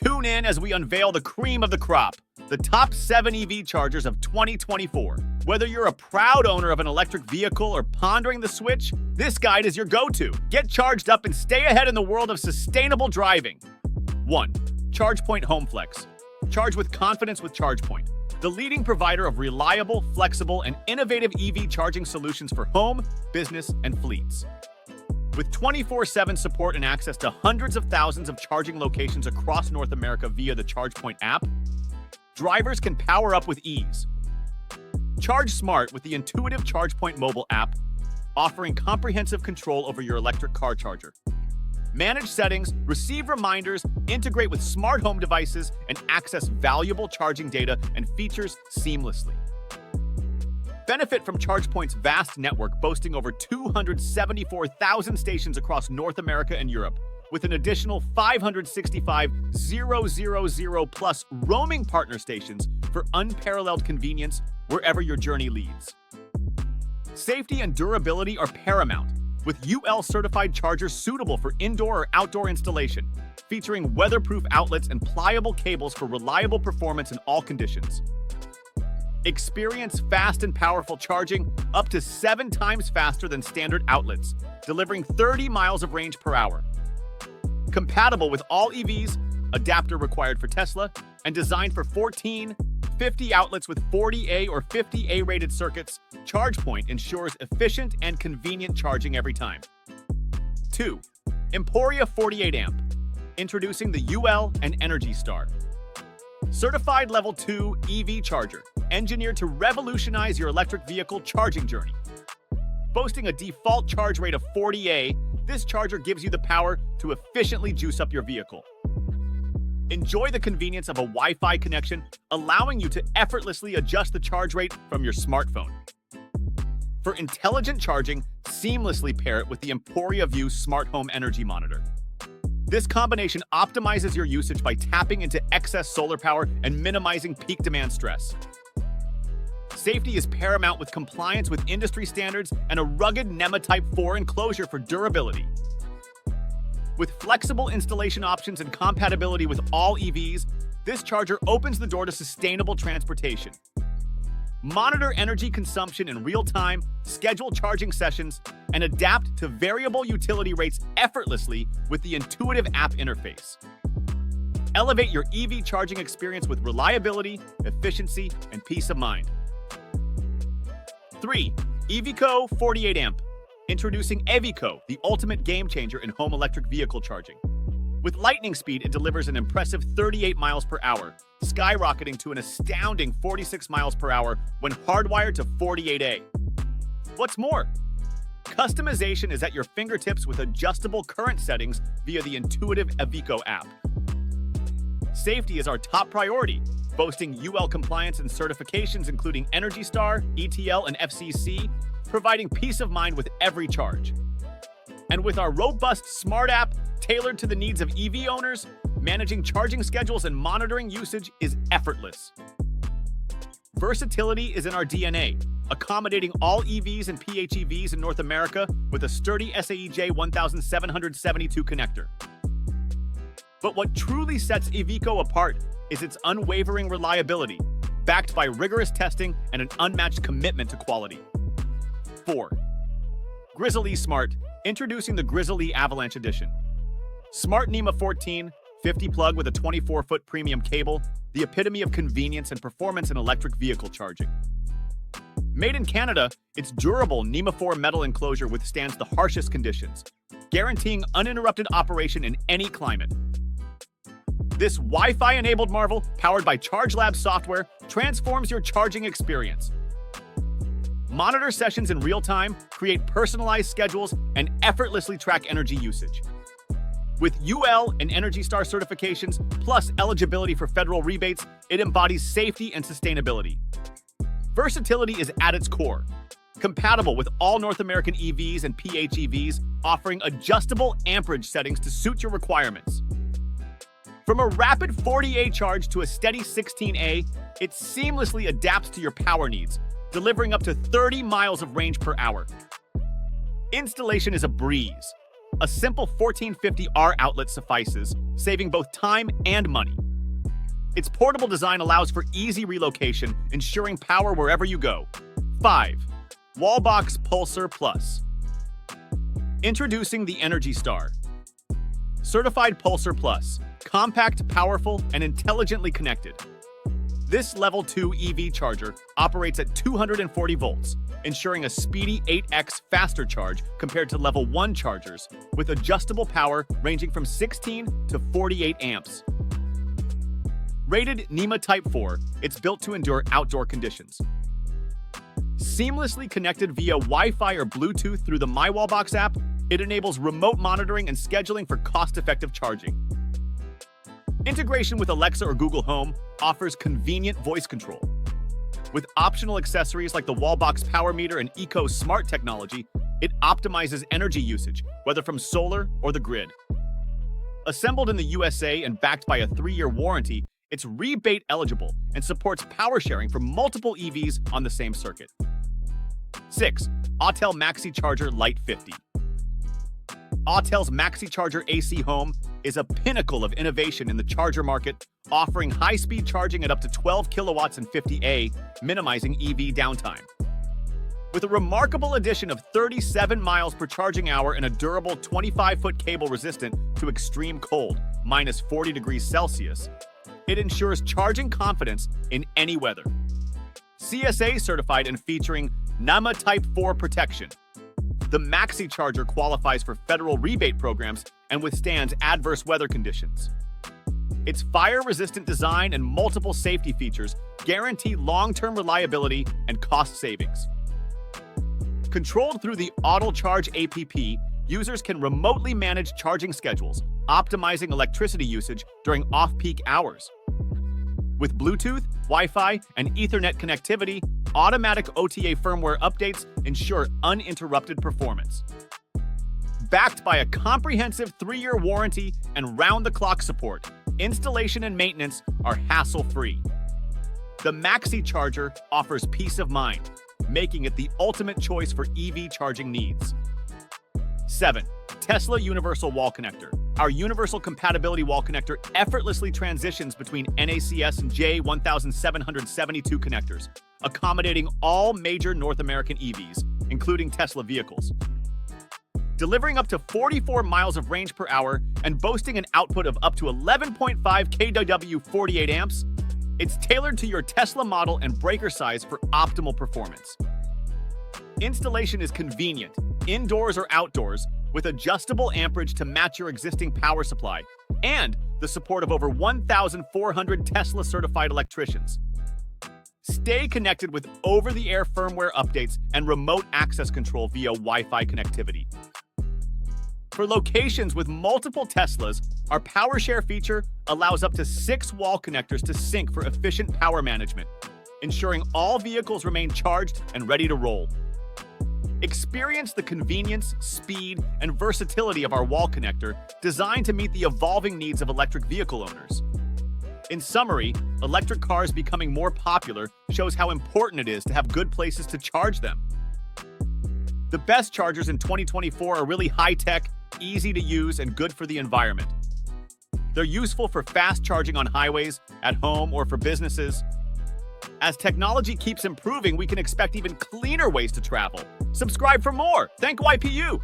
Tune in as we unveil the cream of the crop, the top 7 EV chargers of 2024. Whether you're a proud owner of an electric vehicle or pondering the switch, this guide is your go-to. Get charged up and stay ahead in the world of sustainable driving. 1. ChargePoint HomeFlex. Charge with confidence with ChargePoint, the leading provider of reliable, flexible, and innovative EV charging solutions for home, business, and fleets. With 24/7 support and access to hundreds of thousands of charging locations across North America via the ChargePoint app, drivers can power up with ease. Charge smart with the intuitive ChargePoint mobile app, offering comprehensive control over your electric car charger. Manage settings, receive reminders, integrate with smart home devices, and access valuable charging data and features seamlessly. Benefit from ChargePoint's vast network boasting over 274,000 stations across North America and Europe, with an additional 565,000+ roaming partner stations for unparalleled convenience wherever your journey leads. Safety and durability are paramount, with UL-certified chargers suitable for indoor or outdoor installation, featuring weatherproof outlets and pliable cables for reliable performance in all conditions. Experience fast and powerful charging up to 7 times faster than standard outlets, delivering 30 miles of range per hour. Compatible with all EVs, adapter required for Tesla, and designed for 50 outlets with 40A or 50A rated circuits, ChargePoint ensures efficient and convenient charging every time. 2. Emporia 48 amp. Introducing the UL and Energy Star. Certified Level 2 EV charger, engineered to revolutionize your electric vehicle charging journey. Boasting a default charge rate of 40A, this charger gives you the power to efficiently juice up your vehicle. Enjoy the convenience of a Wi-Fi connection, allowing you to effortlessly adjust the charge rate from your smartphone. For intelligent charging, seamlessly pair it with the Emporia View Smart Home Energy Monitor. This combination optimizes your usage by tapping into excess solar power and minimizing peak demand stress. Safety is paramount with compliance with industry standards and a rugged NEMA Type 4 enclosure for durability. With flexible installation options and compatibility with all EVs, this charger opens the door to sustainable transportation. Monitor energy consumption in real time, schedule charging sessions, and adapt to variable utility rates effortlessly with the intuitive app interface. Elevate your EV charging experience with reliability, efficiency, and peace of mind. 3. EVco 48 amp. Introducing EVco, the ultimate game changer in home electric vehicle charging. With lightning speed, it delivers an impressive 38 miles per hour, skyrocketing to an astounding 46 miles per hour when hardwired to 48A. What's more, customization is at your fingertips with adjustable current settings via the intuitive EVco app. Safety is our top priority, boasting UL compliance and certifications including Energy Star, ETL, and FCC, providing peace of mind with every charge. And with our robust smart app tailored to the needs of EV owners, managing charging schedules and monitoring usage is effortless. Versatility is in our DNA, accommodating all EVs and PHEVs in North America with a sturdy SAE J1772 connector. But what truly sets EVco apart is its unwavering reliability, backed by rigorous testing and an unmatched commitment to quality. 4. Grizzle E Smart, introducing the Grizzle E Avalanche Edition. Smart NEMA 14, 50 plug with a 24-foot premium cable, the epitome of convenience and performance in electric vehicle charging. Made in Canada, its durable NEMA 4 metal enclosure withstands the harshest conditions, guaranteeing uninterrupted operation in any climate. This Wi-Fi-enabled marvel, powered by ChargeLab software, transforms your charging experience. Monitor sessions in real time, create personalized schedules, and effortlessly track energy usage. With UL and Energy Star certifications, plus eligibility for federal rebates, it embodies safety and sustainability. Versatility is at its core. Compatible with all North American EVs and PHEVs, offering adjustable amperage settings to suit your requirements. From a rapid 40A charge to a steady 16A, it seamlessly adapts to your power needs, delivering up to 30 miles of range per hour. Installation is a breeze. A simple 1450R outlet suffices, saving both time and money. Its portable design allows for easy relocation, ensuring power wherever you go. 5. Wallbox Pulser Plus. Introducing the Energy Star. Certified Pulser Plus. Compact, powerful, and intelligently connected. This Level 2 EV charger operates at 240 volts, ensuring a speedy 8x faster charge compared to Level 1 chargers, with adjustable power ranging from 16 to 48 amps. Rated NEMA Type 4, it's built to endure outdoor conditions. Seamlessly connected via Wi-Fi or Bluetooth through the My Wallbox app, it enables remote monitoring and scheduling for cost-effective charging. Integration with Alexa or Google Home offers convenient voice control. With optional accessories like the Wallbox Power Meter and Eco Smart technology, it optimizes energy usage, whether from solar or the grid. Assembled in the USA and backed by a 3-year warranty, it's rebate eligible and supports power sharing for multiple EVs on the same circuit. 6. Autel Maxi Charger Lite 50. Autel's Maxi Charger AC Home is a pinnacle of innovation in the charger market, offering high-speed charging at up to 12 kilowatts and 50A, minimizing EV downtime. With a remarkable addition of 37 miles per charging hour and a durable 25-foot cable resistant to extreme cold, minus 40 degrees Celsius, it ensures charging confidence in any weather. CSA certified and featuring NEMA Type 4 protection, the Maxi Charger qualifies for federal rebate programs and withstands adverse weather conditions. Its fire-resistant design and multiple safety features guarantee long-term reliability and cost savings. Controlled through the Autel Charge app, users can remotely manage charging schedules, optimizing electricity usage during off-peak hours. With Bluetooth, Wi-Fi, and Ethernet connectivity, automatic OTA firmware updates ensure uninterrupted performance. Backed by a comprehensive 3-year warranty and round-the-clock support, installation and maintenance are hassle-free. The Maxi Charger offers peace of mind, making it the ultimate choice for EV charging needs. 7. Tesla Universal Wall Connector. Our universal compatibility wall connector effortlessly transitions between NACS and J1772 connectors, accommodating all major North American EVs, including Tesla vehicles. Delivering up to 44 miles of range per hour and boasting an output of up to 11.5 kW 48 amps, it's tailored to your Tesla model and breaker size for optimal performance. Installation is convenient, indoors or outdoors, with adjustable amperage to match your existing power supply, and the support of over 1,400 Tesla-certified electricians. Stay connected with over-the-air firmware updates and remote access control via Wi-Fi connectivity. For locations with multiple Teslas, our Power Share feature allows up to 6 wall connectors to sync for efficient power management, ensuring all vehicles remain charged and ready to roll. Experience the convenience, speed, and versatility of our wall connector, designed to meet the evolving needs of electric vehicle owners. In summary, electric cars becoming more popular shows how important it is to have good places to charge them. The best chargers in 2024 are really high-tech, easy to use, and good for the environment. They're useful for fast charging on highways, at home, or for businesses. As technology keeps improving, we can expect even cleaner ways to travel. Subscribe for more. Thank YPU.